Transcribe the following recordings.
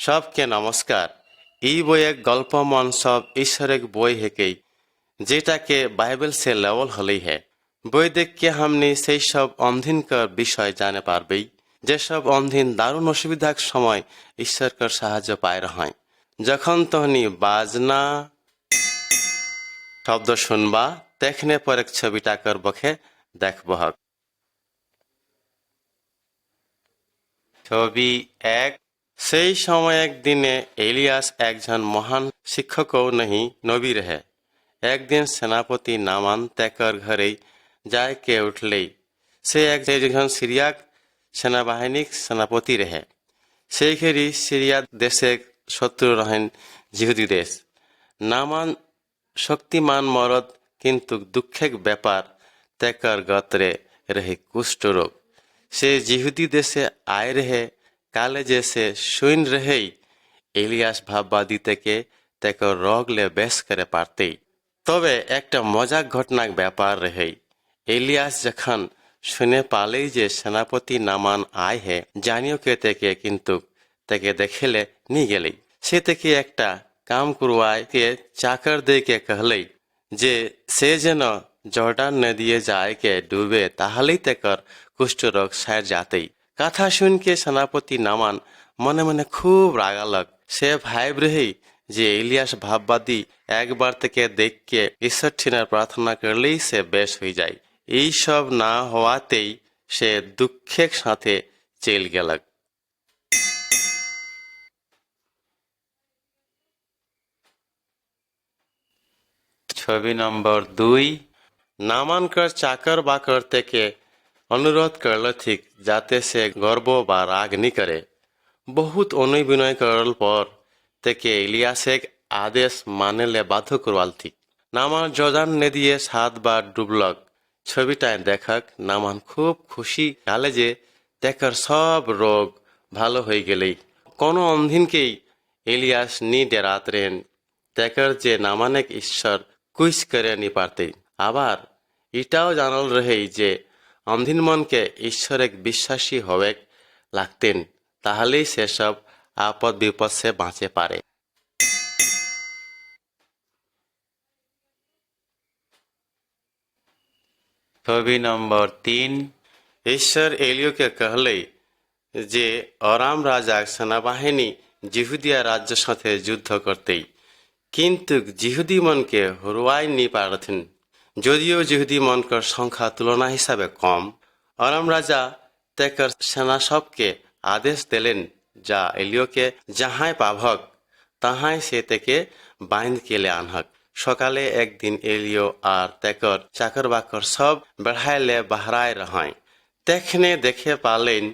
सबके नमस्कार। ई বই एक गल्प मन सब ईश्वर एक বই हेकई যেটাকে বাইবেল से लेवल হলেই है। বই দেখকে हमने সেই সব অন্ধীনকার বিষয় জানে পারবেই যেসব অন্ধীন দারুণ অসুবিধার সময় ঈশ্বরকার সাহায্য পায় হয়। যখন তহনি বাজনা শব্দ শুনবা দেখনে পর এক ছবিটাকার বখে দেখবহক। ছবি এক। সেই সময় একদিনে এলিয়াস একজন মহান শিক্ষকও नहीं নবী रहे। একদিন সেনাপতি নামান তেকর ঘরেই যায় কে উঠলেই সে একজন সিরিয়াক সেনাবাহিনীর সেনাপতি रहे। সেই ঘেরি সিরিয়া দেশে শত্রু রহেন জিহুদি দেশ। নামান শক্তিমান মরদ কিন্তু দুঃখের ব্যাপার তেকর গত্রে रहे कुष्ठ रोग। से जिहुदी देशे आए रहे काले जैसे सुन रहे एलियास भाववादी থেকে तेको रोग ले बेस करे पारते। तबे एक मजाक घटना ব্যাপার रहे। एलियास जखन सुने पाले जे सेनापति नामान आए है जानियो के तेके किंतु तेके देखेले नी गेले से तेके एक काम करवाए के चाकर दे के कहले जे से जेन जॉर्डान नदिये जाए के डूबे ताहलेई तेकर कुष्ठ रोग सार जाते। कथा सुन के सेनापति नामान मने मने खूब रागालक। से भाई रही जे इलियास भाववादी एक बार तेके देख के ईश्वर ठिनार प्रार्थना करलेई से बेश हो जाए। এই সব না হওয়াতেই সে দুঃখের সাথে চেল গেলক। ছবি নম্বর 2। नामानकर चाकर बाकर तेके अनुरोध करल थिक जाते से गर्व बा राग नहीं करे। बहुत अनुय विनय करल पर तेके इलियास एक आदेश माने ले बाध्य करवाल थिक। नामान जर्दान नदिये 7 बार डुबलक। ছবিটায় দেখক নামান খুব খুশি গালে যে তেকর সব রোগ ভালো হয়ে গেলেই কোনো অন্ধীনকেই এলিয়াস নি ডেরাত রেন তেকর যে নামানেক ঈশ্বর কুইস করে নি পারতে। আবার এটাও জানল রহেই যে অন্ধীন মনকে ঈশ্বর এক বিশ্বাসী হবেক লাগতেন তাহলেই সেসব আপদ বিপদ সে বাঁচে পারে। ছবি নম্বর 3। ঈশ্বর এলিও के कहले যে अराम राजा सेनाबाहिनी जिहुदिया राज्य साथे युद्ध करते किंतु जिहुदी मन के हरुआई नी पारथिन। যদিও जिहुदी मनकर संख्या तुलना हिसाबे कम। अराम राजा तेकर सेना सबके आदेश दिलेन जा एलियो के जहां पाभक तहां से तेके बांध के ले आनहक। सकाले एक दिन एलियो और तेकर चाकर बाकर सब बढ़ाइले बहराय रहाय। तेखने देखे पालेन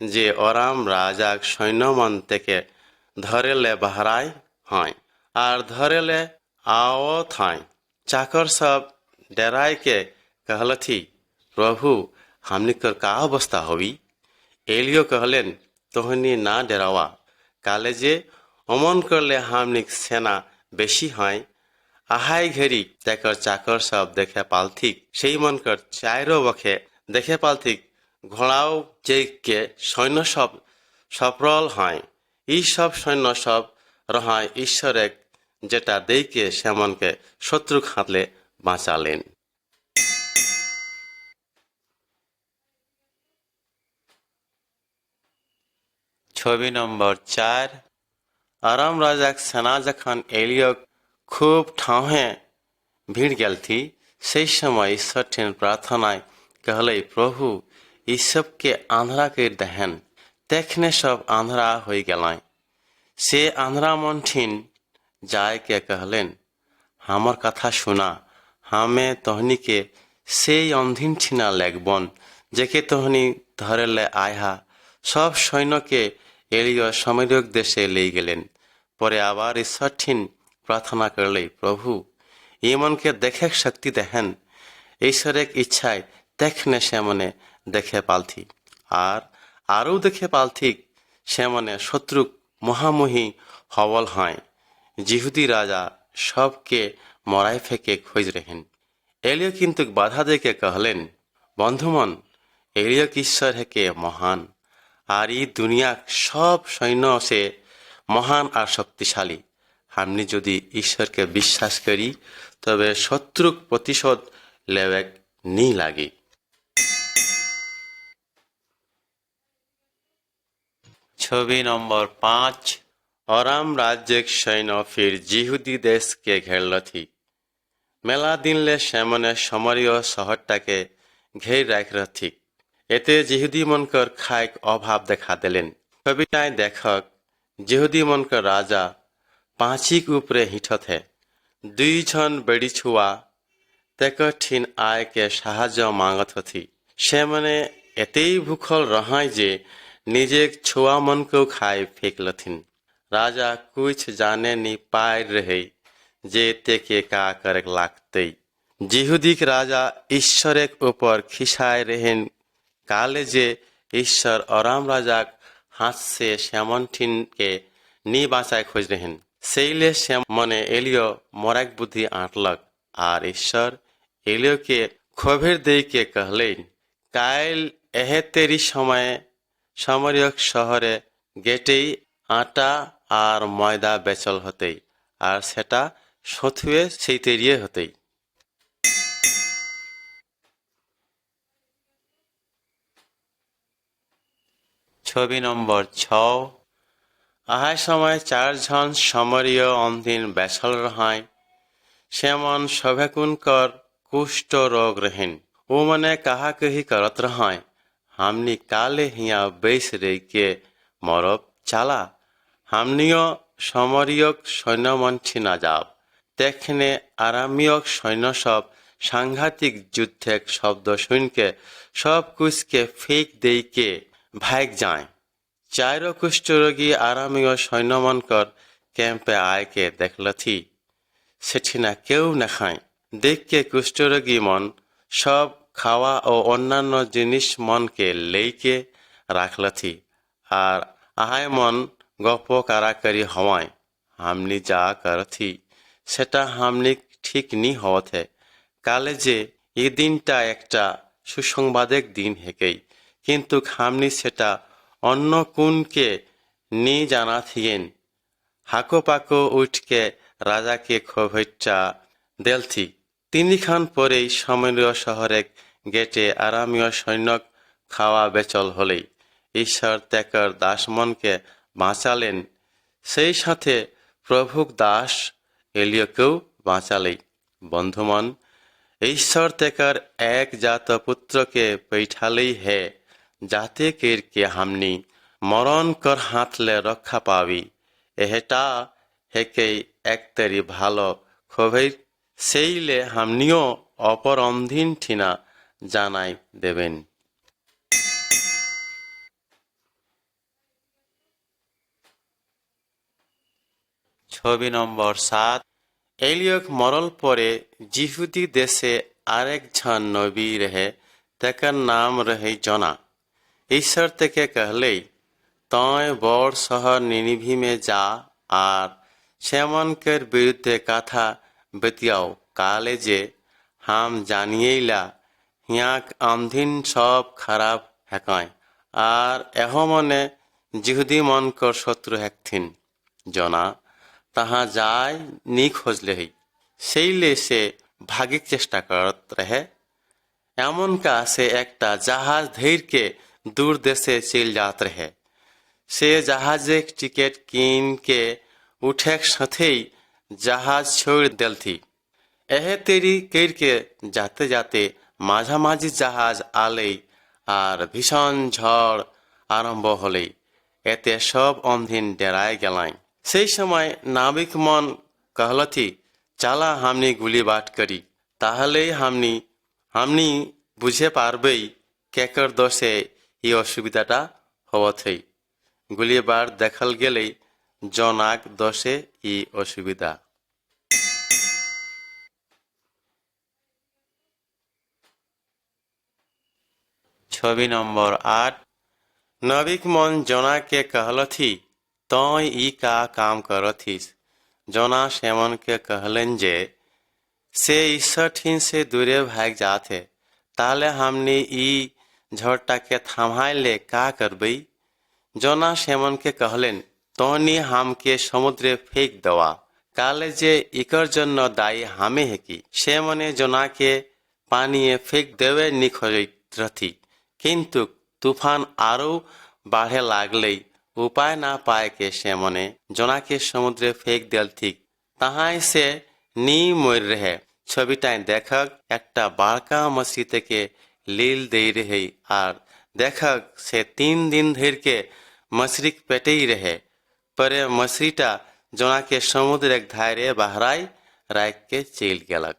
जे अराम राजा सैन्य मन तेके धरेले बहराय हाय और धरेले आवत हाय। चाकर सब डराय के कहलथी प्रभु हमनी कर का अवस्था होवी। एलियो कहलेन तोहनी ना डरावा काले जे अमन करले हमनी सेना बेशी हाय। आहाय घेरी तेकर चाकर सब देखे पालथिक সেই মনकर चारो बखे देखे पालथिक घोड़ाओ चेक के सैन्य सब सफल हाय। ई सब सैन्य सब रहाय ঈশ্বর এক जेटा दे के सेमन के शत्रु हाथले বাঁচালেন। ছবি নম্বর 4। আরাম রাজাক সেনা যখন এলিও খুব ঠাহে ভিড় গেল थी সেই সময় ঈশ্বর ठेन प्रार्थनाय कहले प्रभु ई सब के आंधरा कर दहन। देखने सब आंधरा हो गलाय। से आंधरा मन ठिन जाय के कहलेन हमर कथा सुना हमें तोहनी के से अंधीन ठिना लेगबन जेके तोहनी धरे ले आया। सब सैन्य के एलियो समरक देशे ले गेलेन। परे आबार ঈশ্বর ठिन प्रार्थना करले प्रभु ये मन के देखे शक्ति देहन। ঈশ্বর एक इच्छाय देखने से मने देखे पालथी और आरो देखे पालथी से मने शत्रु महामुही हवल हाय। जिहुदी राजा सबके मराई फेंके खोज रहेन। एलियो किंतु बाधा दे के कहलेन बंधुमन एलियो की ঈশ্বর है के महान और ये दुनिया सब सैन्य से মহান আর শক্তিশালী। हमने যদি ঈশ্বরকে বিশ্বাস করি তবে শত্রুক প্রতিশোধ লেবেক নি লাগে। ছবি নম্বর 5। अराम राज्य सैन्य फिर जिहुदी देश के घेरल थी। मेला दिन ले सेमने समरीय शहरटाके घेर राख थी। एते जिहुदी मनकर खायक अभाव देखा दिलेन। छविटाय देखक जिहुदी मनकर राजा पाँचिक उपरे हिठत है। दुई जन बेड़ी छुआ तेकर ठिन आय के साहाଯ୍य मांगत थी। सेमने एतेई भूखल रहाय जे निजे छुआ मन को खाए फेंकलथिन। राजा कुछ जाने नी पाए रहे जे तेके का करक लागते। जिहुदी के राजा ईश्वर के ऊपर खिसाए रहेन काले जे ईश्वर अराम राजा हाथ से श्यामन ठिन के नी बाँचाए खोज रहेन। सेले श्याम मने एलियो मराक बुद्धि आटलक आर ईश्वर एलियो के खोभेर दे के कहलेन कायल एहे तेरी समय समरियक शहरे गेटेई आटा আর ময়দা বেচল হতেই আর সেটা সথুয়ে সেই তেরিয়ে হতেই। ছবি নম্বর 6। আহাই সময় 4 জন সমরীয় অন্ধীন বেচল রহাই সেমন সভেকুনকর कुष्ठ रोग रहेन। वो मने कहा कही करत रहाय हमनी काले हिया बेस रे के मरब चाला हमनियो समरियक सैन्य मंची ना जाब। देखने आरामियक सैन्य सब सांघातिक युद्धक शब्द सुन के सब कुछ के फेंक दे के भाग जाए। चारो कुष्ठरोगी आरामिय सैन्य मनकर कैंपे आए के देखलथी सेठिना केउ न खाए। देख के कुष्ठरोगी मन सब खावा और अन्यान्य जिनिस मन के लेके राखलथी आर आहाय मन गप काराकरी हवाय हमनी जा करथी सेटा हमनी ठीक नी होत है। काले जे ये दिनटा एकटा सुसंबादक दिन हेकई किंतु हमनी सेटा अन्न कुन के नी जाना थियेन। हाको पाको उठ के राजा के खोभैटा देल थी। তিনি খান পরেই সমরীয় শহরে গেটে আরামীয় সৈন্যক খাওয়া বেচল হলেই ঈশ্বর তেকর দাসমনকে বাঁচালেন সেই সাথে প্রভুক দাস এলিয়কেও বাঁচালেই। বন্ধুমন ঈশ্বর তেকর এক জাত পুত্রকে पैठालेই है जाते केर के हमनी मरण कर हाथले रक्षा पावी। एहटा हेकेई एक तेरी भालो खोभै সেইলে हमनियो অপর অন্ধীন ঠিনা জানাই দেবেন। ছবি নম্বর 7। এলিয়ক মরল পরে जिहुदी देशे आरेक झन नबी रहे तेकर नाम रहे जोना। ईश्वर तेके कहले तय बड़ शहर निनिभी में जा आर सेमन के विरुद्धे कथा बतियाओ काले जे हम जानिएला हियाक आमधीन सब खराब हेकाय आर एहो मने जिहुदी मन कर शत्रु हेकथिन। जोना तहाँ जाय नी खोजले ही सेइले से भागिक चेष्टा करत रहे। एमन का से एकटा जहाज धैर के दूर देशे चल जात रहे। से जहाजे टिकेट कीन के उठेक साथेई जहाज छोड़ देल थी। एहे तेरी केर के जाते जाते माझामाझी जहाज आले आर भीषण झड़ आरम्भ हले एते सब अमधीन डेराय गेलाय। সেই সময় নাবিক মন कहलथी চালা हमनी गुलीबाट करी তাহলেই हमनी বুঝে পারবেই কেকর দোষে এই অসুবিধাটা হওয়াথই। গুলিবার দেখাল গেলেই জনাক দোষে এই অসুবিধা। ছবি নম্বর 8। नबिक मन जोना के कहलथी तय ई का काम करथिस। जोना सेमन के कहलन जे से ईश्वर ठीन से दूरे भाग जाते ताले हमने ई झड़टा के थमाइले का करबई। जोना सेमन के कहलेन তহনি হামকে সমুদ্রে ফেক দেওয়া। কালে যে ইকর জন্য দায়ী হামে হেকি, সে মনে জোনাকে পানিয়ে ফেক দেবে নিখরিত রথি। কিন্তু তুফান আরও বাড়ে লাগলেই উপায় না পায় কে সে মনে জোনাকে সমুদ্রে ফেক দেল ঠিক। তাহাই সে নি মর রেহে। ছবিটায় দেখাক একটা বাড়কা মছি থেকে লীল দেই রেহে, আর দেখাক সে 3 দিন ধরকে मछरी पेटे ही रहे। परे मछलीटा जोना के समुद्र एक धारे बहराई राख के चल गेलक।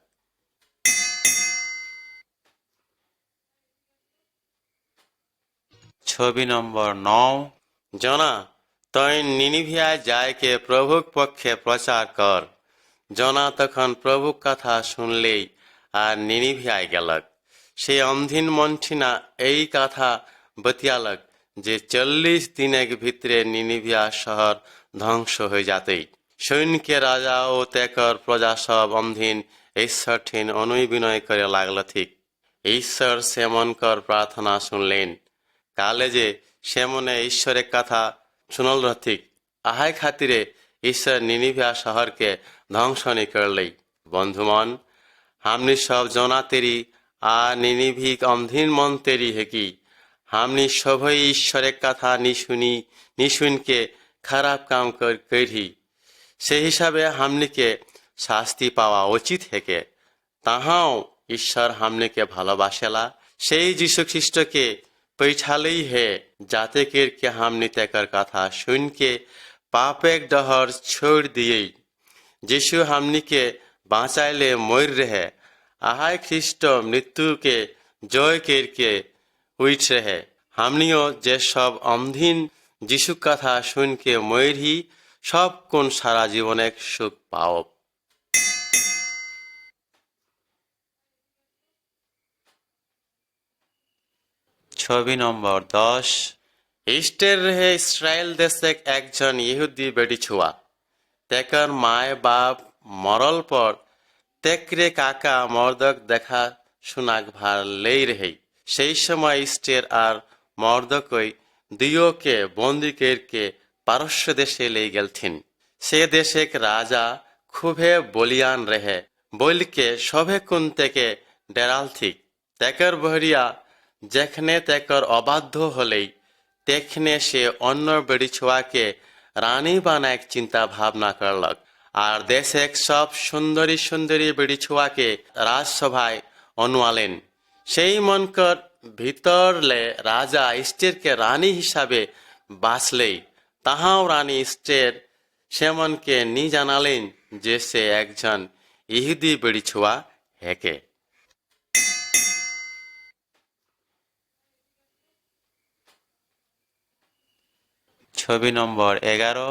9 जोना तय निनिभिया जाय के प्रभु पक्षे प्रचार कर। जोना तखन प्रभु कथा सुनले আর নিনিভিয়ায় গেলক। সেই অন্ধীন মন্ঠিনা এই কথা বতিয়ালক যে 40 দিনের ভিতরে নিনিভিয়া শহর ধ্বংস হয়ে যাতেই। সৈন্যকে রাজা ও তেকর প্রজা সব অন্ধীন ঈশ্বর ঠিন অনুয় বিনয় করে লাগল ঠিক। ঈশ্বর সেমনকর প্রার্থনা শুনলেন। কালে যে সেমনে ঈশ্বরের কথা শুনল ঠিক, আহাই খাতিরে ঈশ্বর নিনিভিয়া শহরকে ধ্বংস নি করলেই। বন্ধুমন, हमनी सब जोना तेरी आ निनिभिक अंधीन मन तेरी है कि हमनी सभई ईश्वरेर कथा निशुन के खराब काम करी। से हिसाबे हमनी के शास्ति पावा उचित है के। ताहाओ ईश्वर हमनी के भालोबासेला সেই যীশু খ্রিস্টকে पैछालई है जाते केर के हमनी तेकर कथा सुन के पापेक डहर छोड़ दिए। যীশু हमनी के बाँचाइले मर रहे। आहाय ख्रिस्ट मृत्यु के जय केर के उठ रहे। हमनियो जे सब अंधीन যীशु कथा सुन के मर ही सब कोन सारा जीवन एक सुख पाओ। 10 ইস্টের रहे ইসরায়েল দেশে একজন ইহুদি বেটি ছুয়া। তেকর মায় বাপ মরল পর তেকরে কাকা মর্দক দেখা শুনাক ভার লেই রহে। সেই সময় ইস্টের আর মর্দকই দুইকে বন্দি কেরকে পারস্য দেশে লেই গেলথিন। সে দেশেক রাজা খুবই বলিয়ান রহে বলকে সভে কুন থেকে ডেরাল ঠিক। তেকর বহরিয়া যেখানে তেকর অবাধ্য হলেই তেখনে সে অন্য বেড়ি ছোয়াকে রানী বানায় চিন্তা ভাবনা করলক। আর দেশে সব সুন্দরী সুন্দরী বেড়ি ছোয়াকে রাজসভায় অনুয়ালেন। সেই মনকর ভিতরলে রাজা ইস্টেরকে রানী হিসাবে বাঁচলেই তাহাও রানী ইস্টের সেমনকে নি জানালেন যে সে একজন ইহুদি বেড়ি ছোয়া হেকে। 11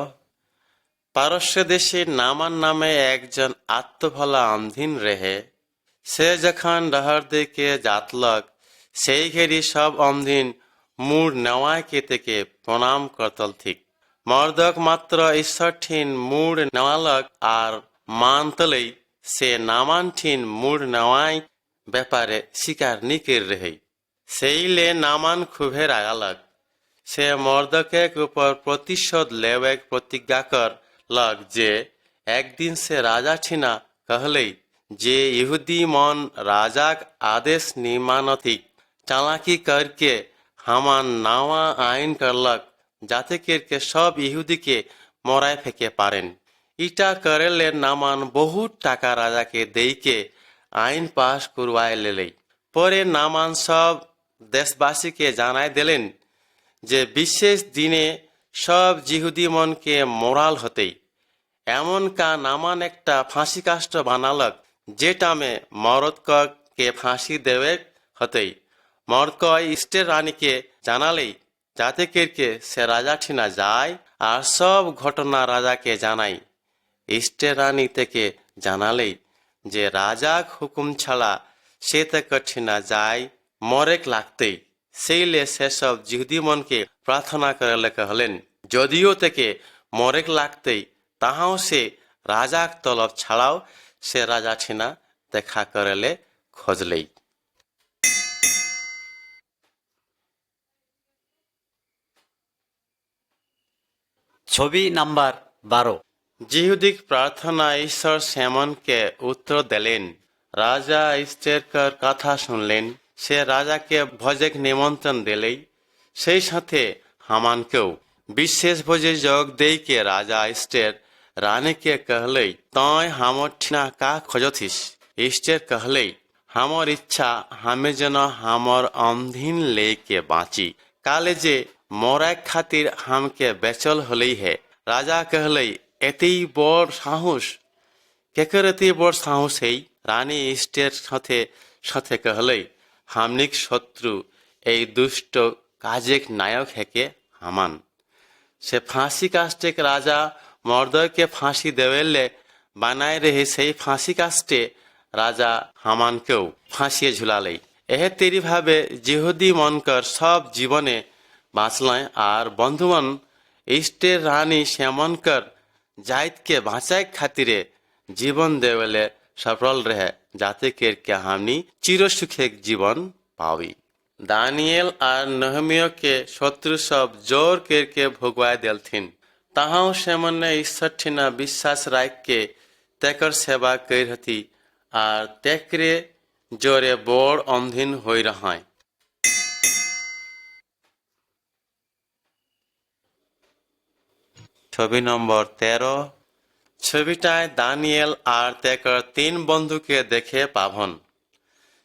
পারস্য দেশে নামান নামে একজন আত্মভলা অন্ধীন রেহে। সে যখন ডহর দিকে যাতলক সেই ঘেরি সব অন্ধীন মুড় নেওয়ায় কে থেকে প্রণাম করতল ঠিক। মর্দক মাত্র ঈশ্বর ঠিন মুড় নেওয়ালক আর মানতলেই সে নামান ঠিন মুড় নেওয়ায় ব্যাপারে স্বীকার নিকের রেহে। সেইলে নামান খুবই রাগালক। সে মর্দকের উপর প্রতিশোধ লেবেক প্রতিজ্ঞা কর लग जे एक दिन से राजा छिना कहले जे यहूदी मन राजाक आदेश निमानथिक चालाकी करके हमान नावा आईन करलक जाते करके सब यहूदी के मराय फेंके पारेन। इटा करेले नामान बहुत टाका राजा के दे के आईन पास करवाए लेले। परे नामान सब देशवासी के जानाय दिलेन जे विशेष दिने सब जिहुदी मन के मोराल होते एमन का नामान एकटा फांसी काष्ट बानालक जेटा में मरदक के फांसी देवे होते। मरदक इष्टेर रानी के जानाले जाते करके से राजा ठिना जाय और सब घटना राजा के जानाई। इष्टेर रानी तेके जानाले जे राजाक हुकुम छाड़ा से तक ठिना जाय मरेक लागते। सेले से सब जिहुदी मन के प्रार्थना करले कहलेन जदियो तेके मरेक लागते ताहाओ से राजाक तलब छाड़ाओ से राजा ठिना देखा करले खोजले। 11 ছবি নাম্বার 12। जिहुदिक प्रार्थना ईश्वर सेमन के उत्तर दिलेन। राजा स्टेरकर कथा सुनलेन। से राजा के भोजेक निमंत्रण दिले। সেই সাথে হামানকেও বিশেষ ভোজে যোগ দেই के राजा स्टेर रानी के कहले तय हमर ठिना का खोजथिस। स्टेर कहले हमर इच्छा हमें जन हमर अंधीन ले के बाँची काले जे मोराक खातिर हमके बेचल हलई है। राजा कहले এতেই বড় সাহস কেকের এতেই বড় সাহস এই রানী স্টের সাথে সাথে कहले হামনিক শত্রু এই দুষ্ট কাজেক নায়ক হেকে হামান। সে ফাঁসি কাস্টে রাজা মর্দয়কে ফাঁসি দেবেলে বানায় রেহে সেই ফাঁসি কাস্টে রাজা হামানকেও ফাঁসিয়ে ঝুলালেই। এহে তেরি ভাবে জিহুদি মনকর সব জীবনে বাঁচলায় আর বন্ধুমন স্টের রানী শ্যামনকর जाइत के बाँचाए खातिरे जीवन देवले सफल रहे जाते केर के हमनी चिर सुखे जीवन पावी। दानियल और नहमियो के शत्रु सब जोर केर के भोगवाए देलथिन। ताहां सेमन ने ईश्वर ठिना विश्वास राख के तेकर सेवा कर हती और तेकरे जोरे बोड़ अंधीन होई रहाय। ছবি নম্বর 13। ছবিটায় দানিয়েল আর তেকর তিন বন্ধুকে দেখে পাভন।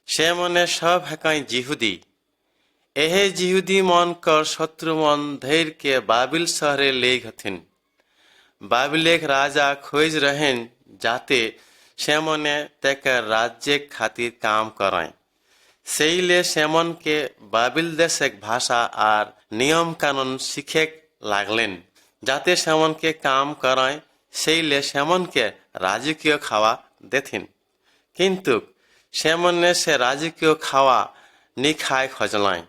সে মনে সব হেকাই জিহুদি। এহে জিহুদি মন কর শত্রু মন ধৈর के बाबिल शहरे ले हथिन। बाबिलेक राजा खोज रहें जाते सेमने तेकर राज्य खातिर काम कराएं। सेइले सेमन के बाबिल देशक भाषा और नियम कानून सीखे लागलेन जाते सेमन के काम कराएं। सेइले सेमन के राजकीय खावा देथिन किंतु सेमन ने से राजकीय खावा नी खाए खजलाएं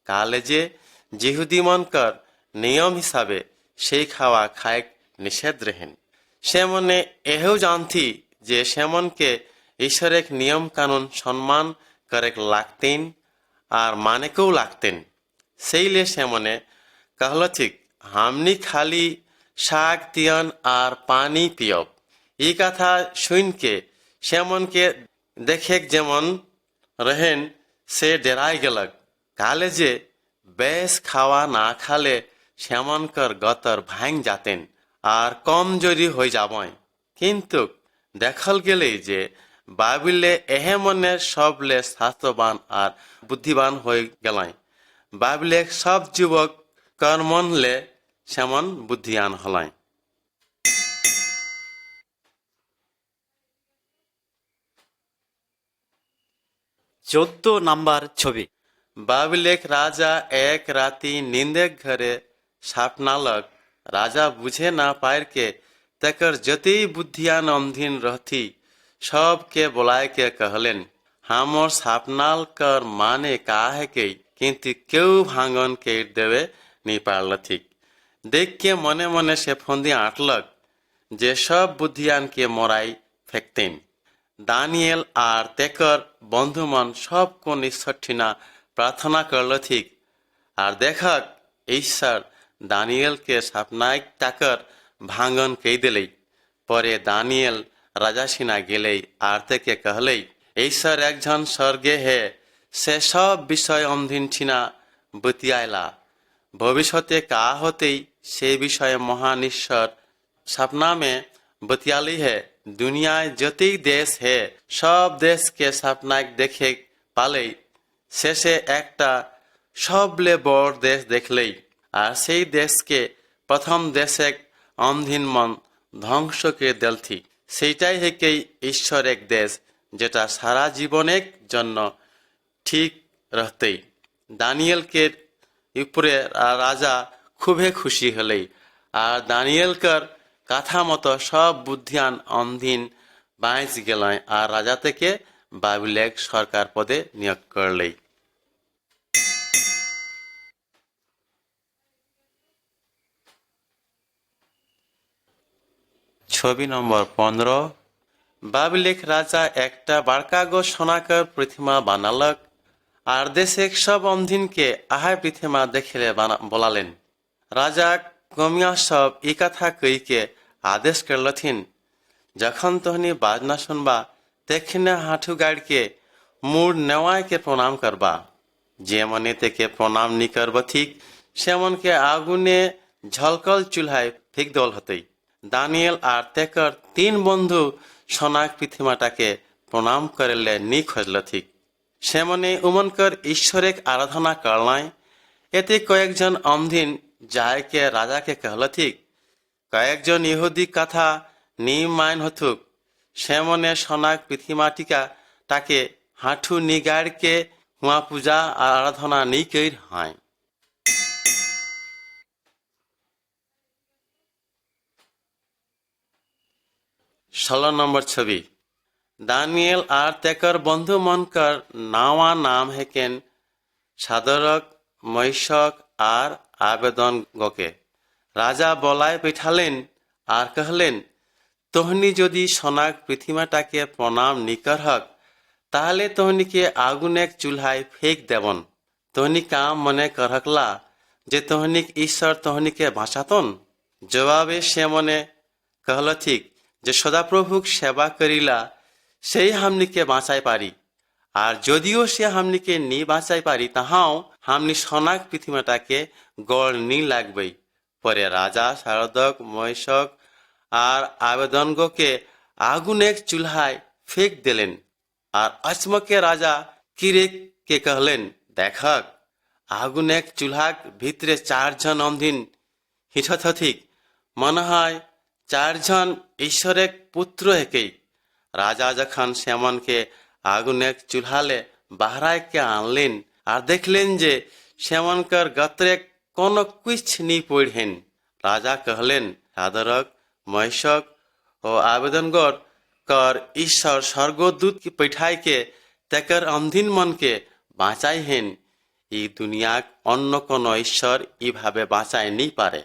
काले जे जिहुदी मन कर नियम हिसाबे से खावा खाए निषेध रहें। सेमन ने एहो जानती जे सेमन के ईश्वर एक नियम कानून सम्मान करेक लागतेन और माने को लागतेन। सेइले सेमने कहलो ठीक हमनी खाली शाक तियन और पानी पियब। ई कथा सुन के सेमन के देखे जेमन रहेन से डराई गेलक काले जे बेस खावा ना खाले सेमन कर गतर भांग जातेन और कमजोरी हो जाबें। किंतु देखल गेले जे बाबिले एहे मने सबले शास्त्रवान और बुद्धिवान हो गेलें। बाबिले सब युवक कर्मन ले सेमन बुद्धियान हलाएं। 14 নাম্বার ছবি। बाबिलेक राजा एक राती निंदेक घरे सापनालक। राजा बुझे ना पायर के तकर जति बुद्धियान अंधीन रहती सब के बुलाए के कहलेन हमर सापनाल कर माने का है के किंतु क्यों भांगन के देवे नहीं पारल ठीक। देख के मने मने से फंदी आटलक जे सब बुद्धियान के मोराई फेंकतेन। दानियल और तेकर बंधुमन सब को निष्ठिना प्रार्थना करल ठीक और देखक ईश्वर दानियल के सपनाक ताकर भांगन कह दिले। परे दानियल राजा सिना गेले आरते के कहले ईश्वर एक जन स्वर्गे है से सब विषय अंधीन छिना बतियाला भविष्यते का होते से विषय महान ईश्वर सपना में बतियाली है। दुनिया जति देश है सब देश के सपना देखे पाले शेषे एकटा सबले बड़ देश देखले और सेई देश के प्रथम देशक अंधीन मन ध्वंस के देलथी। सेटाई है कि ईश्वर एक देश जेटा सारा जीवनेक जन्य ठीक रहते। दानियल के ऊपरे राजा खूबे खुशी हले और दानियल कर कथा मतो सब बुद्धियान अंधीन बाँच गेलें और राजा के बाबिलेक सरकार पदे नियोग करले। छवि नम्बर 15। बाबिलेक राजा एकटा बड़का गो सोनाकर प्रतिमा बनालक और देशक सब अंधीन के आहाय प्रतिमा देखले बोलालेन। राजा कमिया सब ई कथा कही के आदेश करलथिन, जखन तोहनी बाजना सुनबा तेखने हाथू गाड़ के मुड़ नेवाय के प्रणाम करबा। जे मने तेके प्रणाम नी करबथिक से मन के आगुने झलकल चूल्हाय फेंक दल हतई। दानियल आर तेकर 3 बंधु सोनाक पृथ्वीमाटाके प्रणाम करेले नी खोजलथिक। से मने उमनकर ईश्वरेक आराधना करलाय। एते कयेकजन अमधिन जाय के राजा के कहलथिक। कयेकजन इहुदी कथा नी माइन हथुक। से मने सोनाक पृथ्वीमाटिका ताके हाथू निगाड़ के हुआ पूजा आराधना नी कर हाय। 16 नंबर छवि। दानियल आर तेकर बंधु मनकर नावा नाम हेकेन सादरक, मैशक आर आवेदन गोके। राजा बलाय बैठालेन आर कहलेन, तोहनी यदि सोनाक पृथ्वीमाटाके प्रणाम नी करहक ताहले तोहनी के आगुनेक चूल्हाय फेंक देवन। तोहनी काम मने करहकला जे तोहनीक ईश्वर तोहनी के बाँचातन। जवाबे से मने कहलथिक जे सदाप्रभुक सेवा करिला से हमनी के बाँचाई पारी। আর যদিও সে হামনিকে নি বাঁচাই পারি তাহাও হামনি সোনাক পৃথিবীটাকে গড় নি লাগবেই। পরে রাজা শারদক, মৈশক আর আবেদনগকে আগুন এক চুলহায় ফেক দিলেন। আর আচমকে রাজা কিরেককে कहलेन, देखक আগুন এক চুলহাক ভিতরে 4 জন অমধিন হিঠথিক, মনে হয় 4 জন ঈশ্বরের পুত্র হেকেই। রাজা যখন সেমনকে आगुन एक चूल्हाले बहराय के आनलेन और देखलेन जे सेमनकर गत्रे कोनो कुछ नी पड़ेन। राजा कहलेन, सादरक, मैशक और आवेदनगर कर ईश्वर स्वर्गदूत की पैठाई के तेकर अंधिन मन के बाँचाई हेन। ई दुनिया अन्य कोनो ईश्वर ई भावे बाँचाई नी पारे।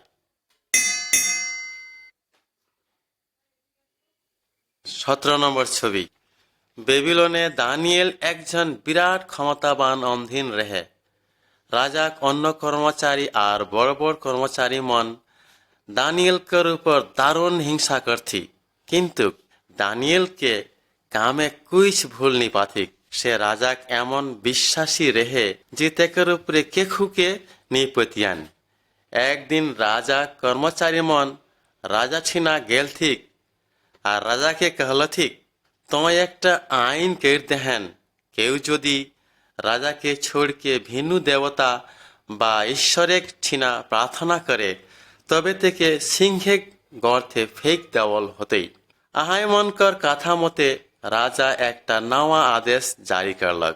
17 नंबर छवि। बेबिलोने दानियल एकजन विराट क्षमतावान अधीन रहे। राजाक अन्य कर्मचारी और बड़ बड़ कर्मचारी मन दानियल कर ऊपर दारुण हिंसा करती, किंतु दानियल के कामे कुछ भूल नहीं पाती। से राजाक एमन विश्वासी रहे जे तेकर ऊपर केखु के नहीं पतियान। एक दिन राजा कर्मचारी मन राजा छिना गेल थिक और राजा के कहलथिक, तो एक आईन कर देहन, केउ यदि राजा के छोड़ के भिन्नु देवता बा ईश्वरे छिना प्रार्थना करे तबे तेके सिंहे गर्थे फेंक देवल होते। आहाय मनकर कथा मते राजा एक नवा आदेश जारी करलक।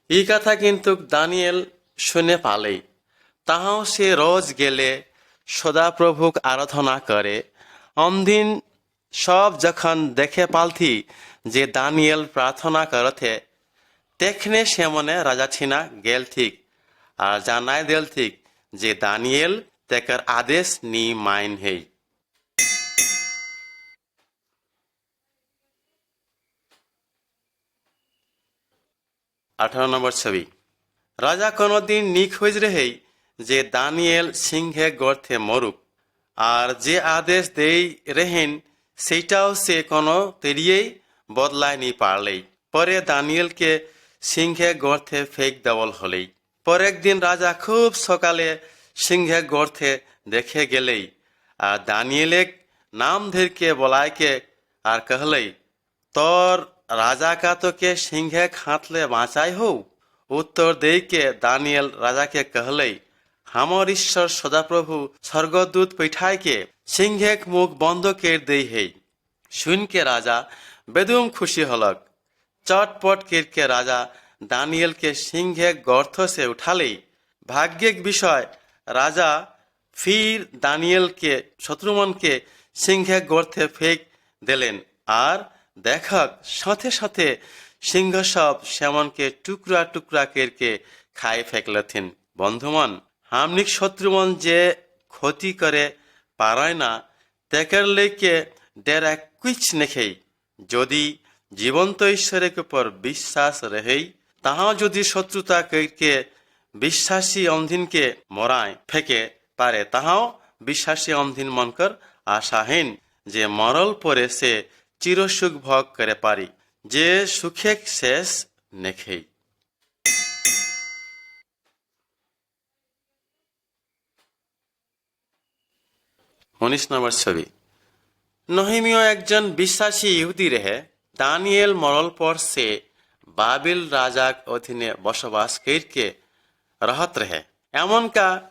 ई कथा किन्तु दानियल शुने पाले। ताहाओ से रोज गेले सदा प्रभुक आराधना करे। अमदिन सब जखन देखे पालथी जे दानियल प्रार्थना करथे तेखने से मने राजा छिना गेल थिक और जानाय देल थिक जे दानियल तेकर आदेश नी माइन है। 18 नंबर छवि। राजा कोनो दिन नी खोज रहे जे दानियल सिंहे गर्थे मरुक और जे आदेश दे रहेन सेटाओ से कोनो तेरिये बदलाय नी पारले। परे दानियल के सिंहे गर्थे फेंक देवल हले। पर एक दिन राजा खूब सकाले सिंहे गर्थे देखे गेले और दानियले नाम धर के बोलाय के और कहले, तोर राजा का तो के सिंहे खातले बाँचाई हो। उत्तर दे के दानियल राजा के कहले, हमर ईश्वर सदाप्रभु स्वर्गदूत पैठाय के सिंहे मुख बंद कर दे है। सुन के राजा बेदुम खुशी हलक। चटपट करके राजा दानियल के सिंहे गर्थ से उठा ले। भाग्य विषय राजा फिर दानियल के शत्रुमन के सिंहे गर्थे फेंक दिलेन और देखक साथे साथे सिंह सब सेमन के टुकड़ा टुकड़ा करके खाए फेंकलथिन। बंधुमन, हामनिक शत्रुमन जे क्षति करे पाराय ना तेकर लेके डेरा कुछ नहीं। यदि जीवंत ईश्वर के ऊपर विश्वास रहे ताहा यदि शत्रुता करके বিশ্বাসী অন্ধীনকে মরায় ফেকে পারে তাহাও বিশ্বাসী অন্ধীন মনকর আশাহীন যে মরল পরে সে চিরসুখ ভোগ করে পারি যে সুখে শেষ নেখেই। 19 নম্বর ছবি। নহিমিয় একজন বিশ্বাসী ইহুদি রেহে। দানিয়েল মরল পর সে বাবিল রাজাক অধীনে বসবাস কইরকে রহত রহে। এমনকা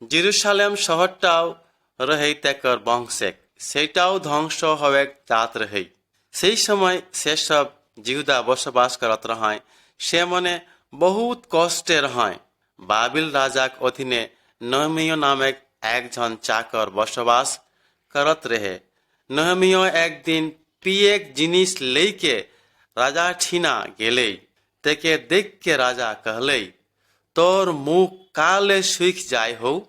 জেরুসালেম শহরটাও রহেই তেকর বংশেক, সেটাও ধ্বংস হবে জাত রহেই। সেই সময় সেসব জিহুদা বসবাস করত রহায়, সে মনে বহুত কষ্টের হয়। বাবিল রাজাক অধীনে নহমিয় নামেক একজন চাকর বসবাস করত রহে। নহমিয় একদিন পিয়েক জিনিস লইকে রাজা ঠিনা গেলেই তেকে দেখকে রাজা कहलई, তোর মুখ কালে সুখ যায় হৌ।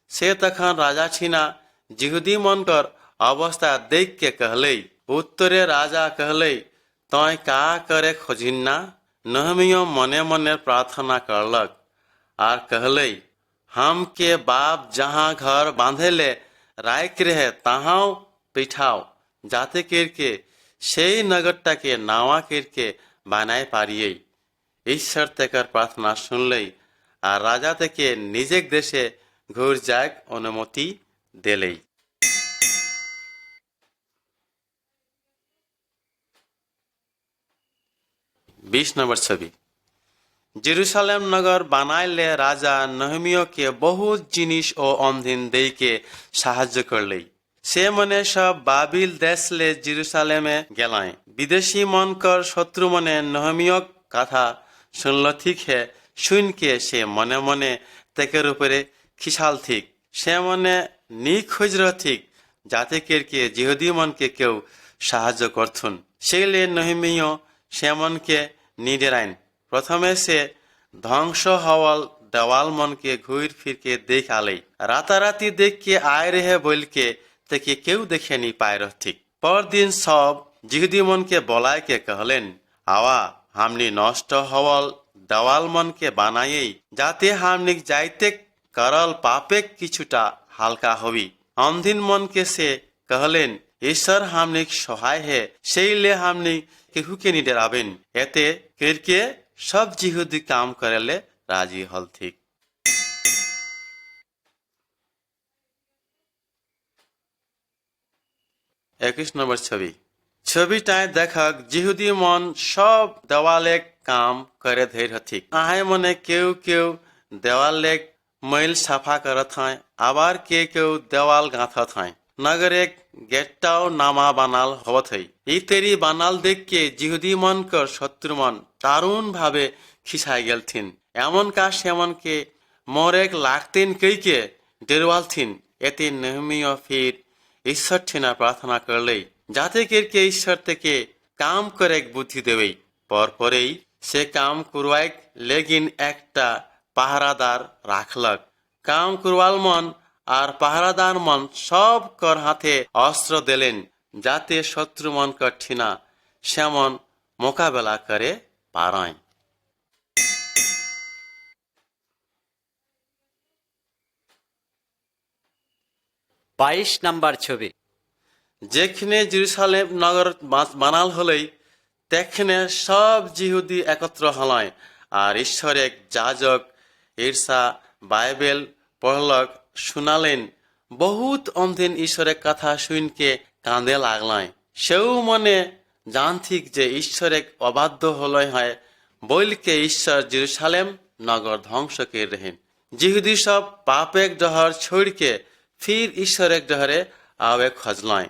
সে তখন রাজা ছিনা জিহুদি মনকর অবস্থা দেখকে कहलई। উত্তরে রাজা कहलई, তয় কা করে খোঁজিন না। নহমিয় মনে মনে প্রার্থনা করলক আর कहलई, हम के बाप जहाँ घर बांधेले रायक रहे ताहाও পিঠাও, যাতে কেরকে সেই নগরটাকে নাওয়া কেরকে বানায় পারিয়েই। ঈশ্বর তেকার প্রার্থনা শুনলেই আর রাজা থেকে নিজের দেশে ঘুর যাক অনুমতি দিলেই। 20 নম্বর ছবি। জেরুসালেম নগর বানাইলে রাজা নহমিয়কে বহুত জিনিস ও অন্ধীন দেইকে সাহায্য করলেই। সে মনে সব বাবিল দেশলে জেরুসালেমে গেলায়। বিদেশি মনকর শত্রু মনে নহমিয়ক কথা শুনল ঠিক হে, শুনকে সে মনে মনে তেকের উপরে খিসাল ঠিক। সে মনে নিখোঁজ ঠিক যাতে কেরকে জিহুদি মনকে কেউ সাহায্য করথুন। সেইলে নহমিয় সে মনকে নিডেরাইন। প্রথমে সে ধ্বংস হওয়াল দেওয়াল মনকে ঘুর ফিরকে দেখ আলেই। রাতারাতি দেখকে আয় রেহে বলকে তেকে কেউ দেখে নি পায়র ঠিক। পরদিন সব জিহুদি মনকে বলায়কে कहलेन, আওয়া হামনি নষ্ট হওয়াল দেওয়াল মনকে বানাইয়েই যাতে হামনি যাইতে করল পাপেক কিছুটা হালকা হবি। অন্ধীন মনকে সে कहलेन, ঈশ্বর হামনি সহায় হে, সেইলে হামনি কেহুকে নি ডেরাবেন। এতে কেরকে সব জিহুদি কাম করেলে রাজি হল ঠিক। 21 নম্বর ছবি। ছবিটায় দেখাক জিহুদি মন সব দেওয়ালে কাম করে ধৈর্য ঠিক। আহে মনে কেউ কেউ দেওয়ালে मैल সাফা করত হয়, আবার কেউ দেওয়াল গাঁথত হয়। নগরে গেটটাও নামা বানাল হবত হই। এই তেরি বানাল দেখকে জিহুদি মনকর শত্রু মন দারুণ ভাবে খিসাই গেলথিন। এমন কাজ সেমনকে মোরেক লাগতেন কইকে ডেরওয়াল থিন। এতে নহমিয় ফির ঈশ্বর ঠিনা প্রার্থনা করলেই যাতে কেরকে ঈশ্বর থেকে কাম করে বুদ্ধি দেবেই। পরপরেই সে কাম করওয়াইক লেগিন একটা পাহারাদার রাখলক। কাম করওয়াল মন আর পাহারাদার মন সব কর হাতে অস্ত্র দিলেন যাতে শত্রু মন কঠিনা সেমন মোকাবেলা করে পারয়। 22 নম্বর ছবি। যেখানে জেরুসালেম নগর বানাল হলেই তেখানে সব জিহুদি একত্র হলয় আর ঈশ্বর এক যাজক ঈর্ষা বাইবেল পড়লক শুনালেন। বহুত অন্ধীন ঈশ্বরের কথা শুনকে কাঁদে লাগলায়। সেও মনে জানথিক যে ঈশ্বর এক অবাধ্য হলয় হয় বইলকে ঈশ্বর জেরুসালেম নগর ধ্বংস কে রেহেন। জিহুদি সব পাপ এক ডহর ছড়কে ফির ঈশ্বর এক ডহরে আবে খজলয়।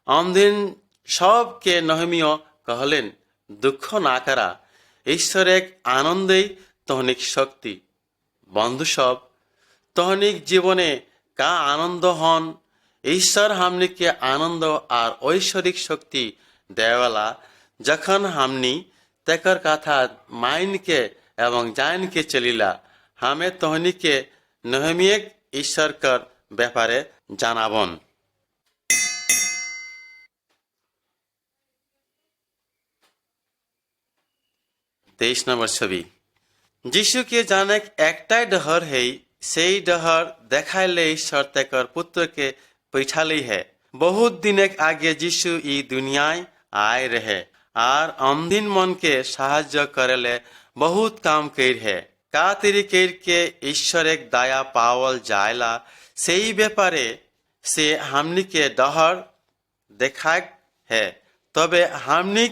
অন্ধীন সবকে নহমিয় कहलेन, দুঃখ না করা, ঈশ্বর এক আনন্দেই তহনিক শক্তি। বন্ধু সব তহনিক জীবনে কা আনন্দ হন। ঈশ্বর হামনিকে আনন্দ আর ঐশ্বরিক শক্তি দেওয়ালা যখন হামনি তেকর কথা মাইনকে এবং জাইনকে চলিলা। হামে তহনিকে নহমিয়েক ঈশ্বরকর ব্যাপারে জানাবন। 23 নম্বর ছবি। যিশুকে জানেক একটাই ডহর হেই সেই डहर देखाइले ईश्वर तेकर पुत्र के बैठाली है। बहुत दिन आगे यीशु ई दुनियाय आए रहे আর অমদিন মনকে সাহায্য করেলে বহুত কাম কইর হে। কাতিরি কইরকে ঈশ্বর এক দায়া পাওয়াল যায়লা সেই ব্যাপারে সে হামনিকে ডহর দেখায় হে। তবে হামনি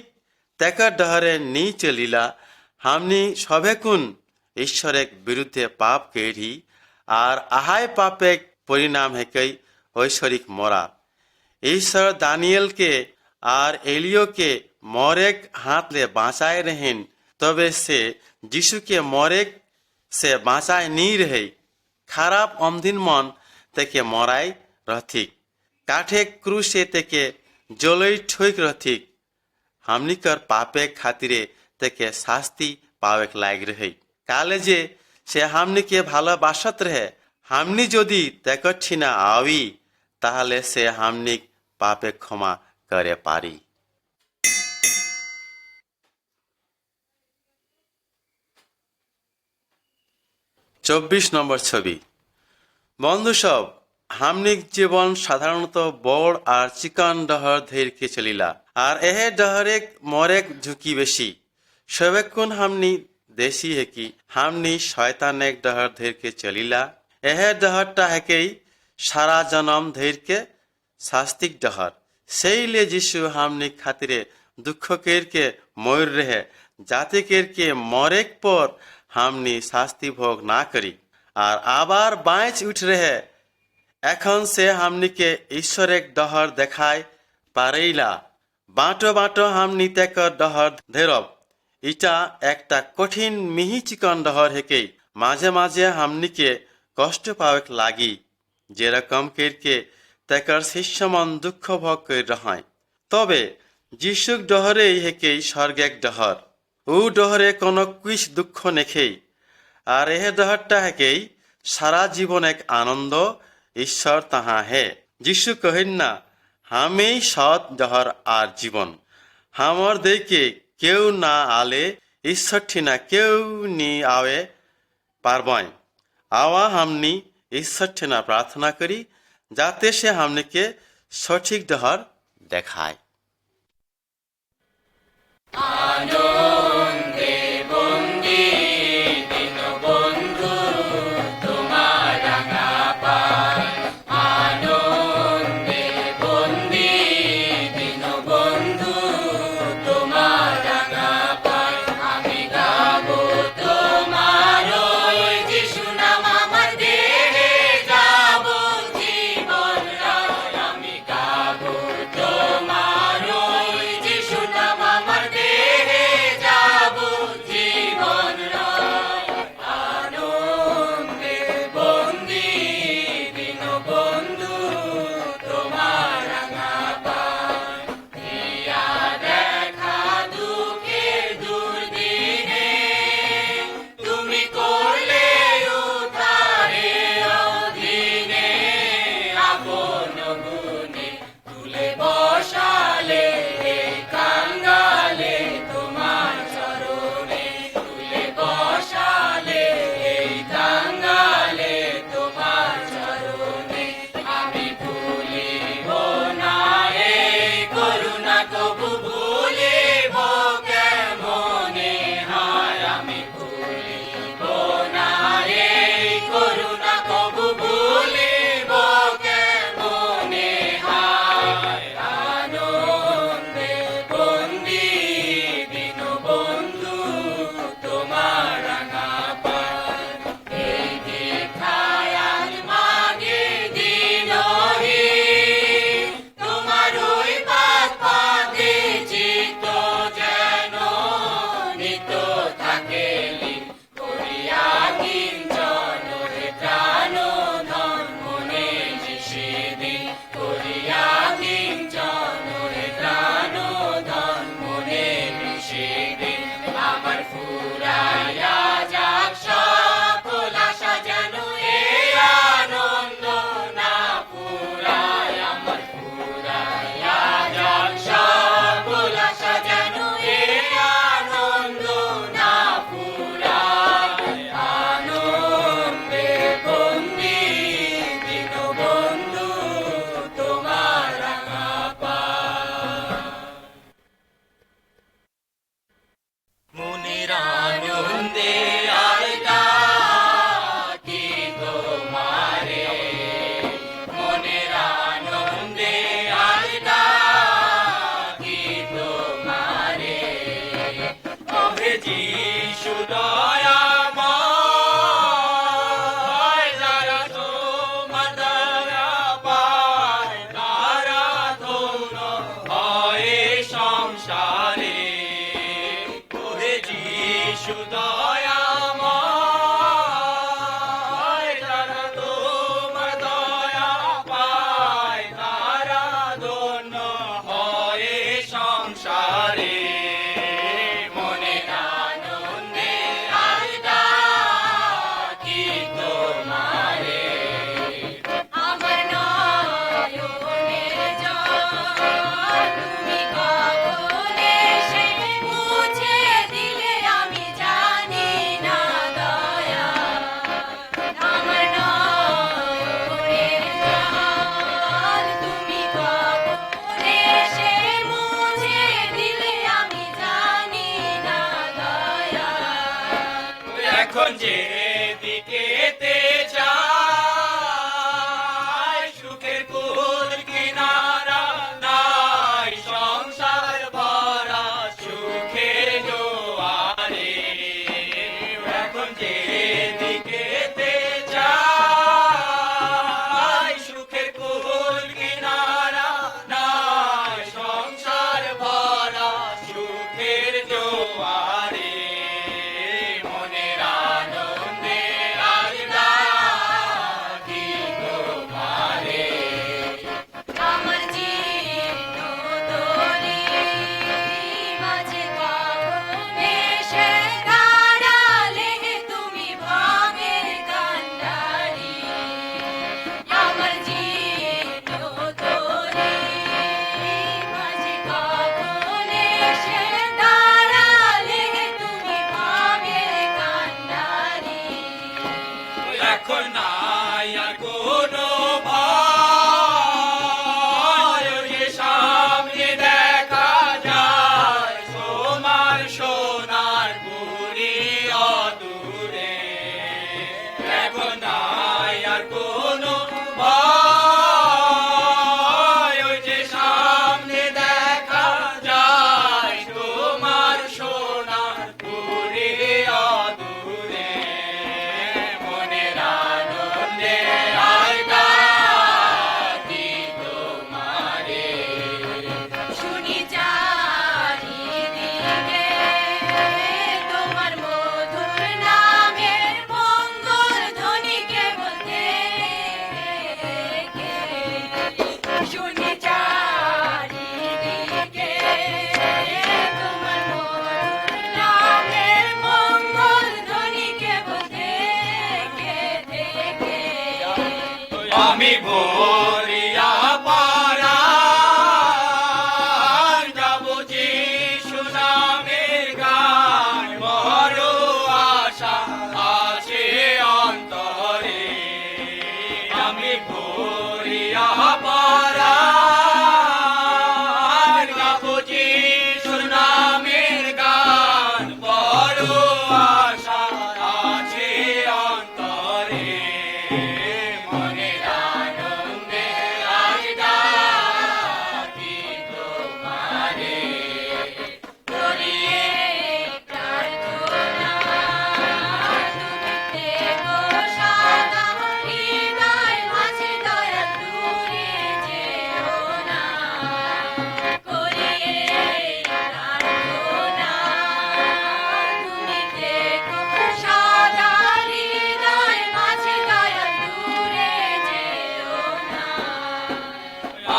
তেকার ডহরে নি চলিলা, হামনি সবেকুন ঈশ্বরের বিরুদ্ধে পাপ কইরি আর আহাই পাপেক পরিণাম হেকই ঐশ্বরিক মরা। ঈশ্বর দানিয়েলকে আর এলিयोকে মরেক হাতলে বাঁচায় रहेन, তবে সে যিশুকে মরেক সে বাঁচায় নি रहे। খারাপ অমদিন মন থেকে মরাই রথিক, কাঠে ক্রুশে থেকে জলই ঠইক রথিক। হামনিকর পাপে খাতিরে থেকে শাস্তি পাওয়েক লাগ रहे। কালে যে সে হামনিকে ভালোবাসত रहे, হামনি যদি তেকচ্ছি না আবি তাহলে সে হামনিক পাপে ক্ষমা করে পারি। 24 নম্বর ছবি। বন্ধু সব, হামনিক জীবন সাধারণত বড় আর চিকন ডহর ধৈর্যে চলিলা আর এহে ডহরেক মরেক ঝুঁকি বেশি। সবেকুন হামনি দেশি হেকি হামনি শয়তানেক ডহর ধৈর্যে চলিলা। এহে ডহরটা হেকেই সারা জনম ধৈর্যে শাস্তিক ডহর। সেই লে যিশু হামনি খাতিরে দুঃখ কেরকে ময়ূর রেহে, যাতে কেরকে মরেক পর হামনি শাস্তি ভোগ না করি আর আবার বাঁচ উঠ রেহে। এখন সে হামনিকে ঈশ্বরের ডহর দেখায় পারেইলা। বাঁটো বাঁটো হামনি তেকর ডহর ধেরব। ইটা একটা কঠিন মিহি চিকন ডহর হেকেই মাঝে মাঝে হামনিকে কষ্ট পাওয়াক লাগি, যেরকম কেরকে তেকর শিষ্যমন দুঃখ ভোগ কর রহায়। তবে যিশুক ডহরেই হেকেই স্বর্গেক ডহর। ও ডহরে কোনো কুইস দুঃখ নেখেই আর এহে ডহরটা হেকেই সারা জীবন এক আনন্দ ঈশ্বর তাহা হে। যিশু কহেন না, হামেই সৎ ডহর আর জীবন, হামর দেখে কেউ না আলে ঈশ্বর ঠিনা কেউ নি আওয়ে পারবয়। আওয়া হামনি ঈশ্বর ঠিনা প্রার্থনা করি যাতে সে হামনিকে সঠিক ডহর দেখায়।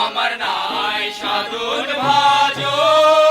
আমার নাই সাধন ভাজন